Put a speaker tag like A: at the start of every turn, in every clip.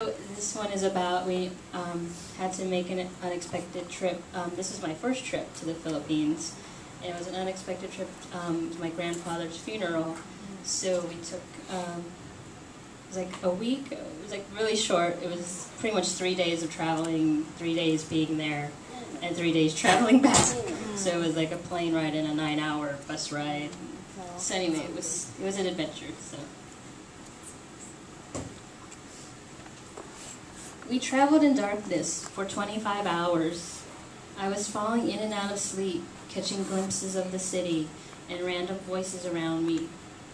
A: This one is about, we had to make an unexpected trip. This is my first trip to the Philippines. It was an unexpected trip to my grandfather's funeral. So we took, it was like a week, it was like really short. It was pretty much 3 days of traveling, 3 days being there, and 3 days traveling back. So it was like a plane ride and a 9-hour bus ride. So anyway, it was an adventure. So. We traveled in darkness for 25 hours. I was falling in and out of sleep, catching glimpses of the city and random voices around me.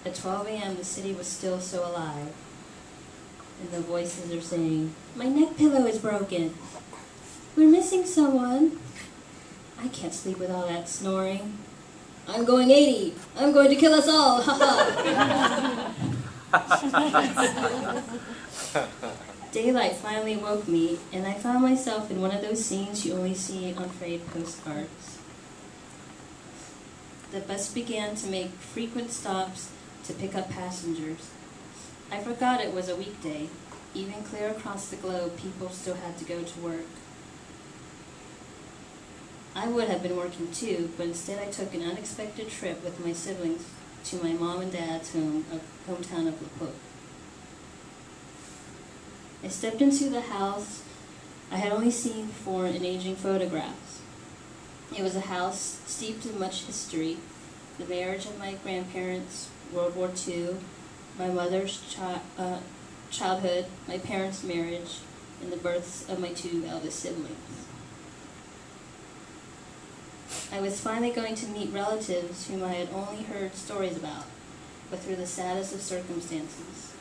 A: At 12 a.m., the city was still so alive. And the voices are saying, "My neck pillow is broken. We're missing someone." I can't sleep with all that snoring. "I'm going 80. I'm going to kill us all. Ha ha." Daylight finally woke me, and I found myself in one of those scenes you only see on frayed postcards. The bus began to make frequent stops to pick up passengers. I forgot it was a weekday. Even clear across the globe, people still had to go to work. I would have been working too, but instead I took an unexpected trip with my siblings to my mom and dad's hometown of Lapote. I stepped into the house I had only seen before in aging photographs. It was a house steeped in much history: the marriage of my grandparents, World War II, my mother's childhood, my parents' marriage, and the births of my 2 eldest siblings. I was finally going to meet relatives whom I had only heard stories about, but through the saddest of circumstances.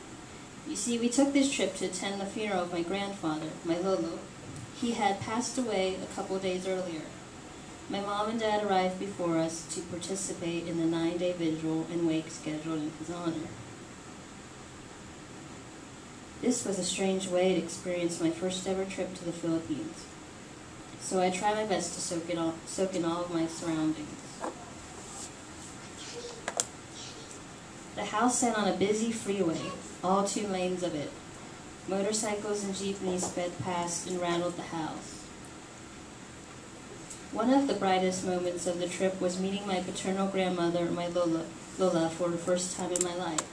A: You see, we took this trip to attend the funeral of my grandfather, my lolo. He had passed away a couple days earlier. My mom and dad arrived before us to participate in the 9-day vigil and wake scheduled in his honor. This was a strange way to experience my first ever trip to the Philippines, so I tried my best to soak in all of my surroundings. The house sat on a busy freeway, all 2 lanes of it. Motorcycles and jeepneys sped past and rattled the house. One of the brightest moments of the trip was meeting my paternal grandmother, my Lola, for the first time in my life.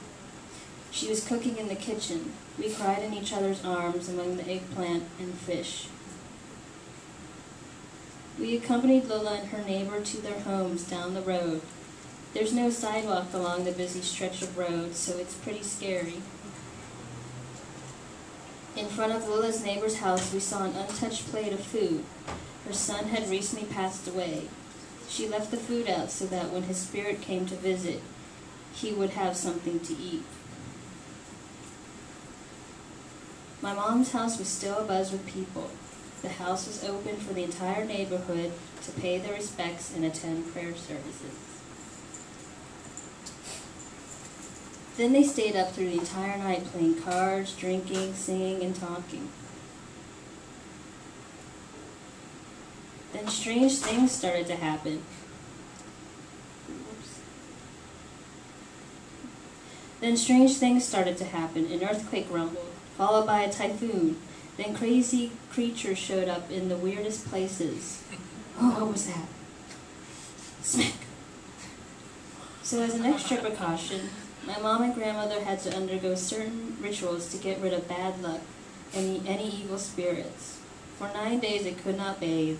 A: She was cooking in the kitchen. We cried in each other's arms among the eggplant and fish. We accompanied Lola and her neighbor to their homes down the road. There's no sidewalk along the busy stretch of road, so it's pretty scary. In front of Lola's neighbor's house, we saw an untouched plate of food. Her son had recently passed away. She left the food out so that when his spirit came to visit, he would have something to eat. My mom's house was still abuzz with people. The house was open for the entire neighborhood to pay their respects and attend prayer services. Then they stayed up through the entire night playing cards, drinking, singing, and talking. Then strange things started to happen. An earthquake rumbled, followed by a typhoon. Then crazy creatures showed up in the weirdest places. Oh, what was that? Smack! So as an extra precaution, my mom and grandmother had to undergo certain rituals to get rid of bad luck and any evil spirits. For 9 days they could not bathe.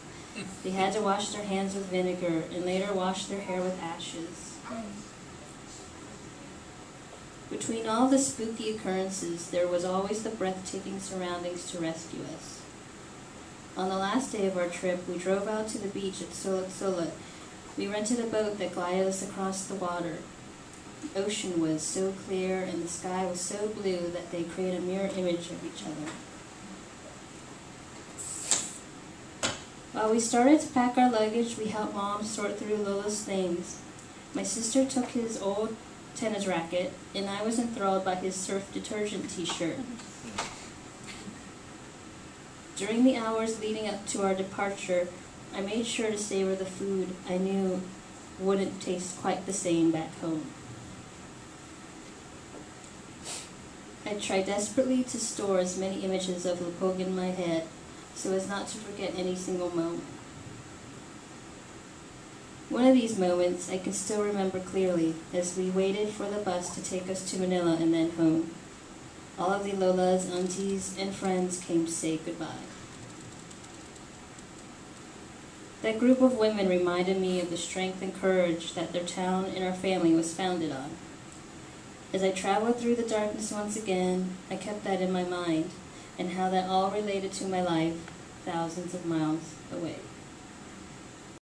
A: They had to wash their hands with vinegar and later wash their hair with ashes. Between all the spooky occurrences, there was always the breathtaking surroundings to rescue us. On the last day of our trip, we drove out to the beach at Solok. We rented a boat that glided us across the water. The ocean was so clear and the sky was so blue that they create a mirror image of each other. While we started to pack our luggage, we helped Mom sort through Lola's things. My sister took his old tennis racket, and I was enthralled by his surf detergent t-shirt. During the hours leading up to our departure, I made sure to savor the food I knew wouldn't taste quite the same back home. I I tried desperately to store as many images of Lipog in my head so as not to forget any single moment. One of these moments I can still remember clearly as we waited for the bus to take us to Manila and then home. All of the lolas, aunties, and friends came to say goodbye. That group of women reminded me of the strength and courage that their town and our family was founded on. As I traveled through the darkness once again, I kept that in my mind, and how that all related to my life thousands of miles away.